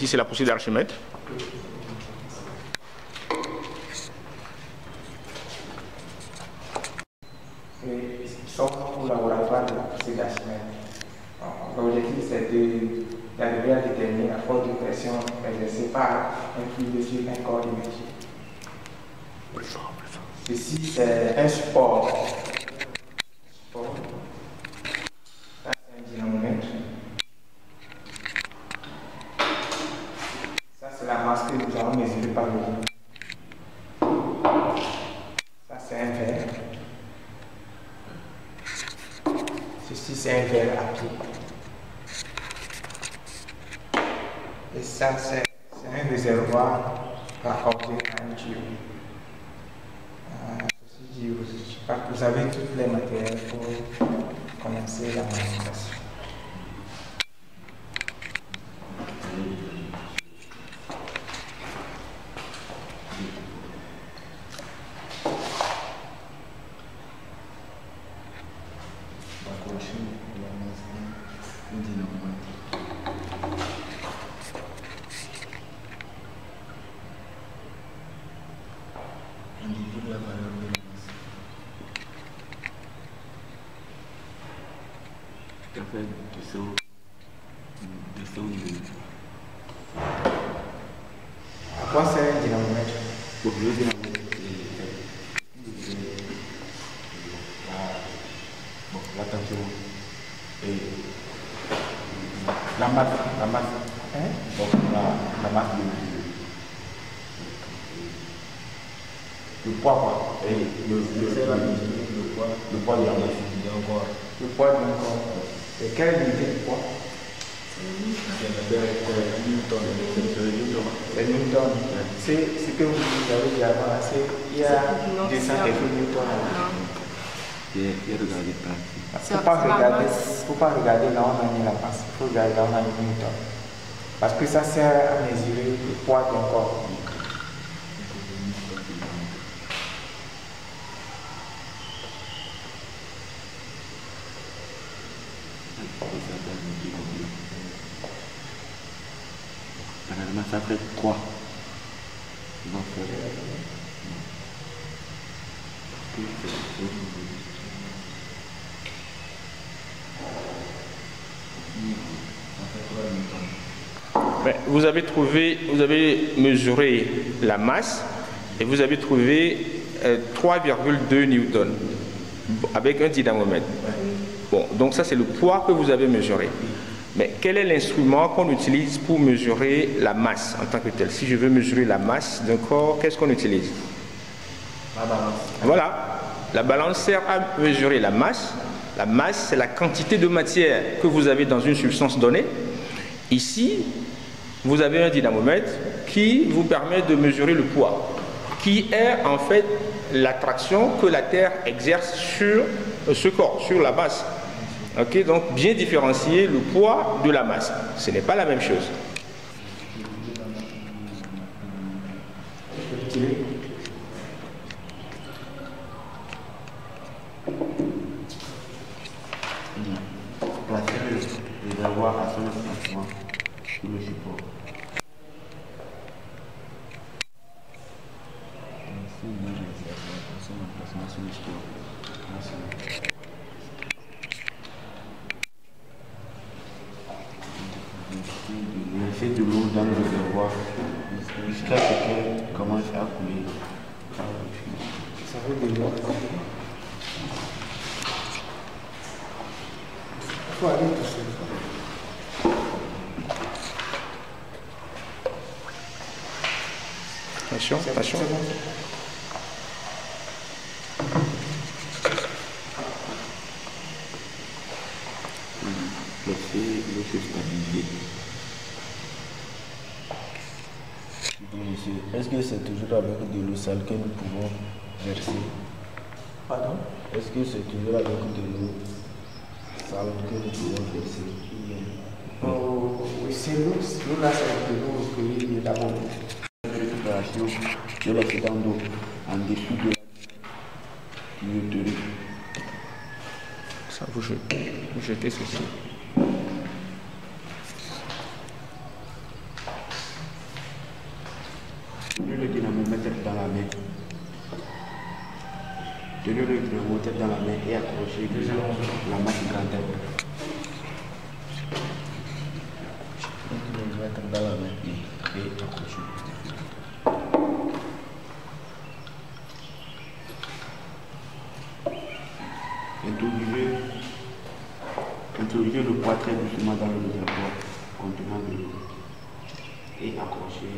Ici, c'est la poussée d'Archimède. Ils sont au laboratoire de la poussée d'Archimède. L'objectif, c'est d'arriver à déterminer la force de pression exercée par un fluide sur un corps immergé. Plus fort, plus fort. Ceci, c'est un support. Ça, c'est un dynamomètre. Ça, c'est la masse que nous avons mesurée par le haut. Ça, c'est un verre. Ceci, c'est un verre à pied. Et ça, c'est un réservoir raccordé à un tuyau. Ceci dit, je crois que vous avez tous les matériels pour commencer la manipulation. Quoi c'est un dynamomètre? La tension et La masse. Hein? donc la masse le poids quoi. Et le poids de la masse. Le poids d'un corps. Et quelle unité de poids? C'est Newton. C'est ce que vous avez dit avant, il y a 200 quelques Newton. Il ne faut pas regarder là où on a mis la masse, il faut regarder là où on a mis Newton. Parce que ça sert à mesurer le poids d'un corps. Ça fait 3. Vous avez mesuré la masse et vous avez trouvé 3,2 newtons avec un dynamomètre. Bon, donc ça c'est le poids que vous avez mesuré. Mais quel est l'instrument qu'on utilise pour mesurer la masse en tant que tel? Si je veux mesurer la masse d'un corps, qu'est-ce qu'on utilise? La balance. Voilà, la balance sert à mesurer la masse. La masse, c'est la quantité de matière que vous avez dans une substance donnée. Ici, vous avez un dynamomètre qui vous permet de mesurer le poids, qui est en fait l'attraction que la Terre exerce sur ce corps, sur la masse. Ok, donc bien différencier le poids de la masse. Ce n'est pas la même chose. Placer le réservoir à son emplacement sur le support. Laisser de l'eau dans le réservoir jusqu'à ce qu'elle commence à couler. Ça veut dire il faut aller tout seul. Attention, attention. Laisser l'eau se stabiliser. Monsieur, est-ce que c'est toujours avec de l'eau sale que nous pouvons verser? Pardon? Est-ce que c'est toujours avec de l'eau sale que nous pouvons verser? Oh, oui, c'est l'eau. L'eau là, c'est de l'eau que d'abord. Récupération de l'excédent d'eau en dessous de la tuyauterie. Ça, vous jetez ceci. Tenez le thermomètre dans la main et accrochez la masse grand L. Dans la main. Et accrochez. Introduisez le poids très doucement dans le réservoir contenant de l'eau et accrochez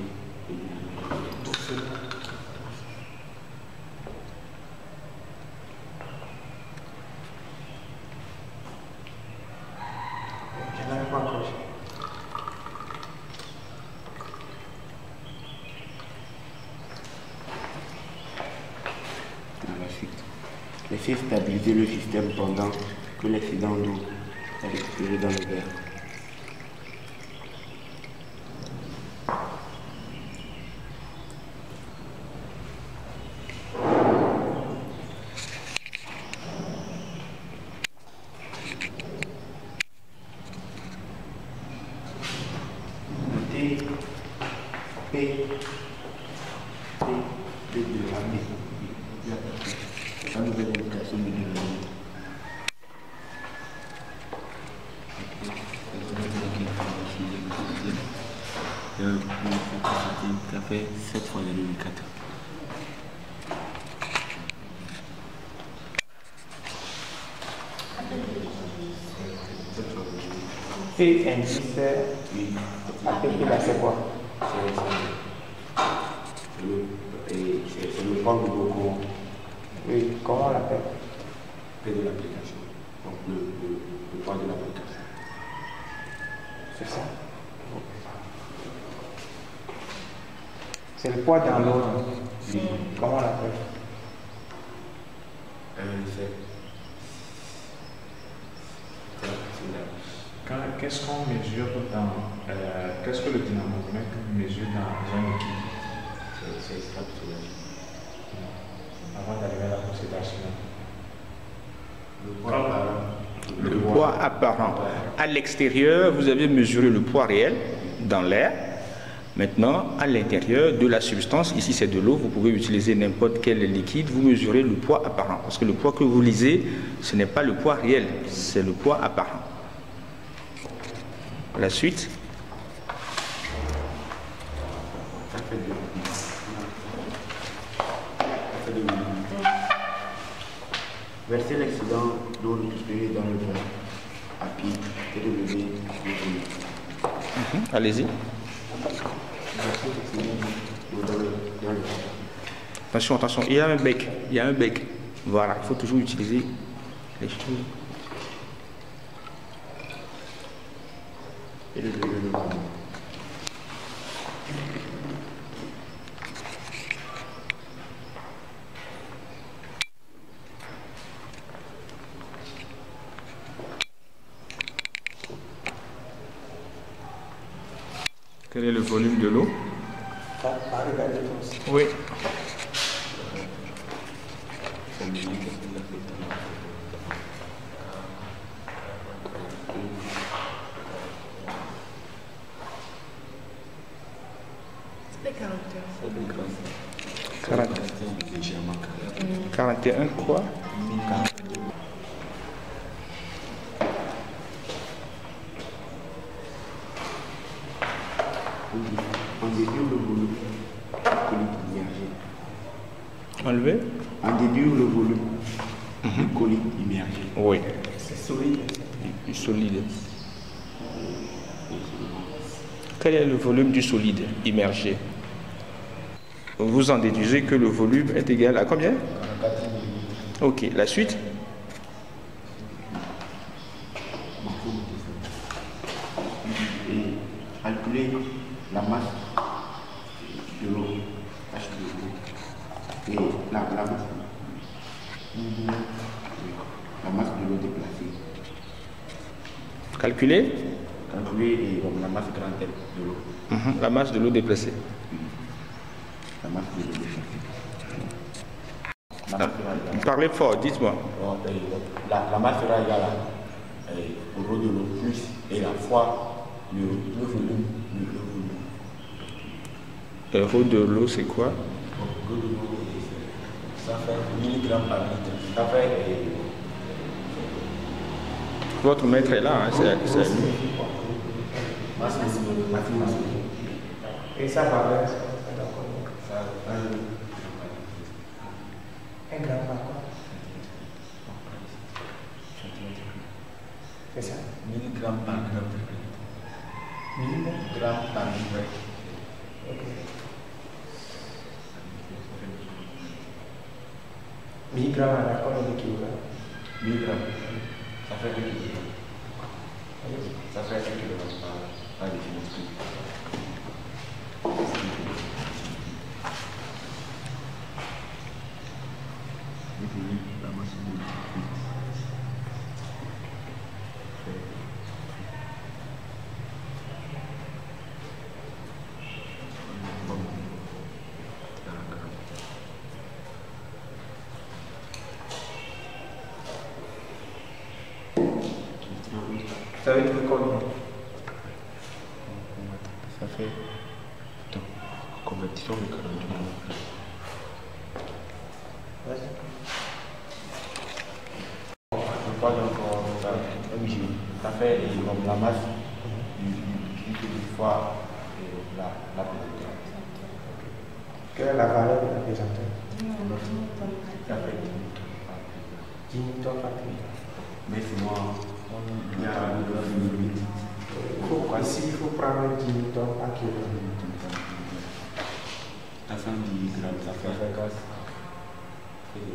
Je n'arrive pas à accrocher. Dans la suite. Laissez stabiliser le système pendant que l'excédent d'eau est expiré dans le verre. Notez P de la maison. La nouvelle indication de développement. Ça fait 7 fois le 4. P indice, après P là c'est quoi? C'est le point de beaucoup. Oui, comment on l'appelle? P de l'application. Donc le point de l'application. C'est ça. C'est le poids dans l'eau. Oui. Comment on l'appelle? Qu'est-ce qu'on mesure dans. Qu'est-ce que le dynamomètre mesure dans un liquide? C'est extrapolé. Avant d'arriver à la procédation. Le poids apparent. À l'extérieur, vous avez mesuré le poids réel dans l'air. Maintenant, à l'intérieur de la substance, ici c'est de l'eau, vous pouvez utiliser n'importe quel liquide, vous mesurez le poids apparent. Parce que le poids que vous lisez, ce n'est pas le poids réel, c'est le poids apparent. La suite. Versez l'excédent d'eau récupéré dans le verre à pied et de lever le volume. Allez-y. Attention, attention, il y a un bec. Il y a un bec. Voilà, il faut toujours utiliser les choses. Et de lever le volume. Quel est le volume de l'eau? Regarder comme ça. Oui. C'est 41 quoi? On déduit le volume colite immergé. Enlever? On déduit le volume du colite immergé. Oui. C'est solide. Solide. Quel est le volume du solide immergé? Vous en déduisez que le volume est égal à combien? 44 ml. Ok, la suite? Et calculer la masse de l'eau, H de l'eau, et la masse. La masse de l'eau déplacée. Calculer? Calculer la masse grand L de l'eau. La masse de l'eau déplacée. La masse de l'eau déplacée. Parlez fort, dites-moi. La masse sera égale au rho de l'eau plus et la fois le volume. Le rho de l'eau, c'est quoi? Rho de l'eau, Ça fait 1000 grammes par litre. Ça fait. Votre maître est là, hein, c'est lui. Et ça va, Ça, un gramme par quoi? C'est ça? 1000 grammes par litre. 1000 Grammes par litre. Ok. 1000 grammes à la combien de kilogrammes? 1000 grammes. Ça fait 1 kg. Ça fait 1 kg par définition. Ça veut dire combien? Ça fait. Attends, convertissons le 48. Je crois donc ça fait comme la masse du foie et la pesanteur. Quelle est la valeur de la pesanteur? Ça fait 10 000 tonnes par kilo. mais sinon, il y a une limite. Ici, il faut prendre 10 000 tonnes par kilo. 110 grammes, ça fait 48 kg.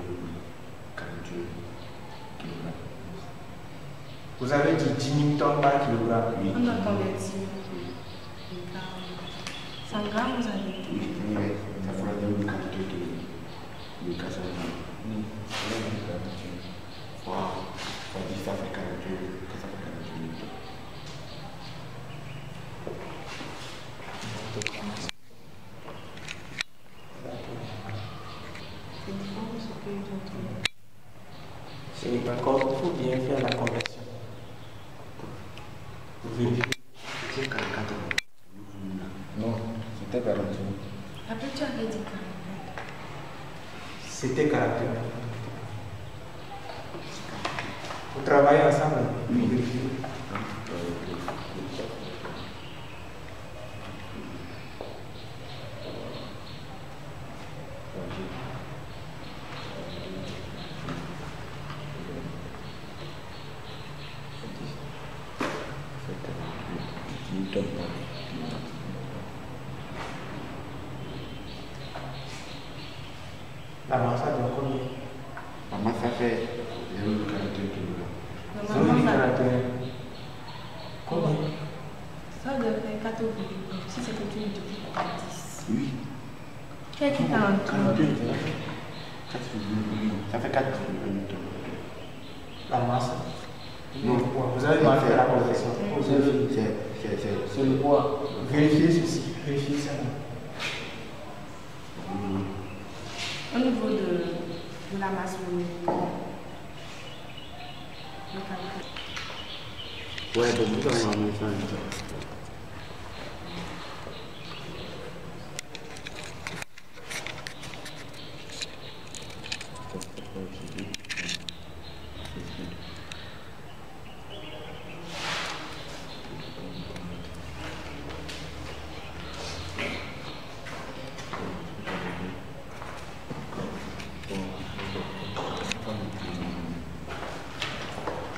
Vous avez dit 10 000 tonnes par kilogramme. Oui. On a converti. 100 grammes, vous avez dit. Oui, ça fera 24 de 400 grammes. Oui, fois 10, ça fait 48 litres. C'est encore, il faut bien faire la conversion. Vous vérifiez. C'est 44. Non, c'était 48. Après, tu avais dit 40. C'était caractère. Vous travaillez ensemble? Oui. Vous vérifiez. La masse a donc combien? La masse, ça fait 0,41 kg. Normalement, 0,41. Combien? ça devrait faire 4,8. Si c'est que tu me dis 10. Oui. Quel qui t'a en tout? Ça fait 4,8. La masse. Non. Vous avez mal fait la conversion. C'est le poids. Vérifiez ceci. Vérifiez ça. Au niveau de la masse, le calcul. Ouais, donc tout ça, on va mettre ça.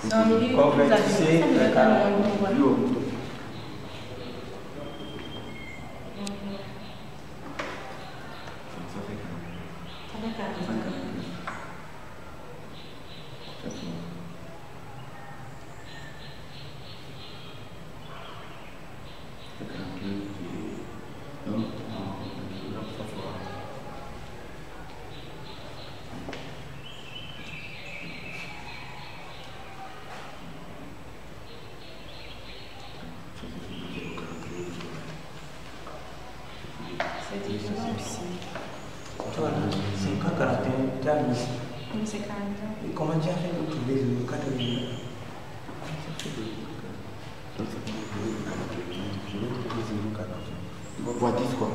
Dans le milieu, vous avez ça devrait être un bon. Ça fait 40. C'est différent aussi. Voilà. C'est quand caractère, tu as mis ici. Donc c'est 40 ans. Et comment tu as fait pour trouver le 80? Poids 10 quoi.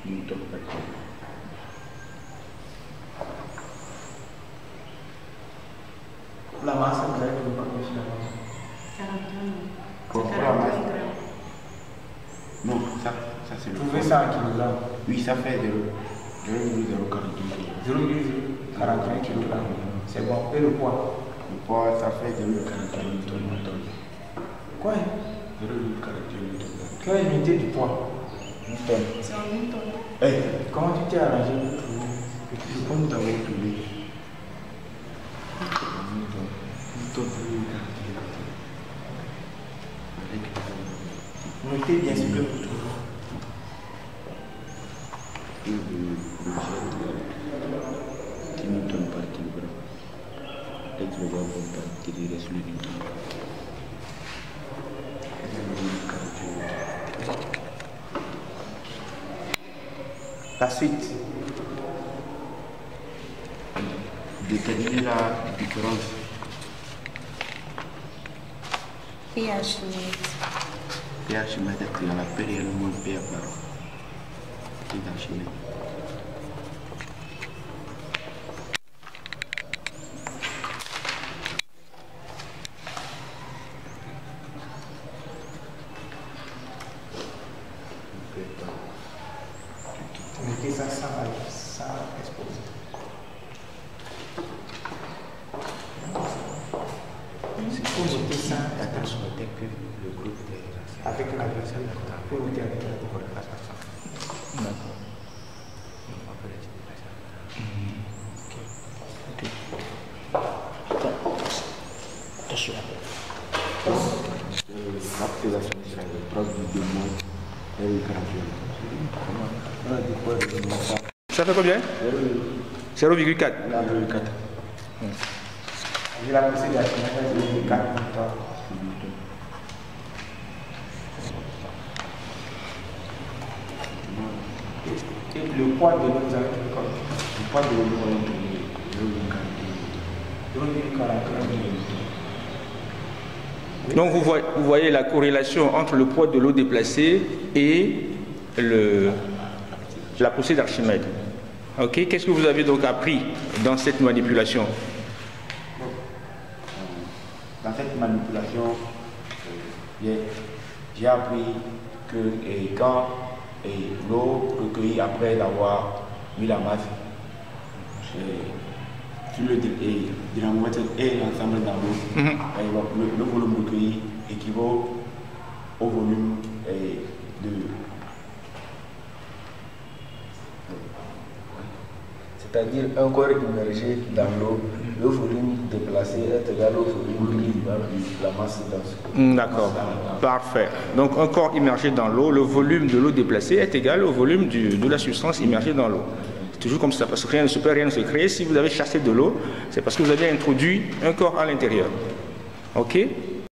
Newton par kilo. La masse, vous avez le combien sur la masse? 41 Pour la masse? Non, ça c'est le Trouvez poids. ça en kilogrammes. Oui, ça fait 0,042 kg. 0,41 kg. C'est bon. Et le poids? Le poids, ça fait 0,41 Newton. Quoi? 0,41 Newton. Quelle unité du poids? Newton. C'est en Newton. Comment tu t'es arrangé pour trouver? Comme nous avons trouvé. Newton 0,41. Notez bien ce que vous trouvez. Et le gel 10 Newton par kilogramme. Dès que le voir bon par il reste le Newton. La suite. Déterminer la différence. pH net. pH mètre égale à période moins pH par pH mètre. Mettez ça sans exposer. Il faut noter ça Attention, dès que le groupe est avec la personne. Il faut noter avec la personne. D'accord. L'activation sera le proche du démon et le graduel. Ça fait combien? 0,4. J'ai la poussée de la semaine, c'est 4 Et le poids de l'eau, vous avez trouvé quoi? Le poids de l'eau est 0,41. Donc vous voyez la corrélation entre le poids de l'eau déplacée et la poussée d'Archimède. Ok, qu'est-ce que vous avez donc appris dans cette manipulation? Dans cette manipulation, j'ai appris que quand l'eau recueillie après avoir mis la masse sur le dynamomètre et l'ensemble dans l'eau, le volume recueilli équivaut au volume de. C'est-à-dire un corps immergé dans l'eau, le volume déplacé est égal au volume pris par la masse dense. D'accord, parfait. Donc un corps immergé dans l'eau, le volume de l'eau déplacée est égal au volume de la substance immergée dans l'eau. C'est toujours comme ça, parce que rien ne se peut, rien ne se crée. Si vous avez chassé de l'eau, c'est parce que vous avez introduit un corps à l'intérieur. Ok?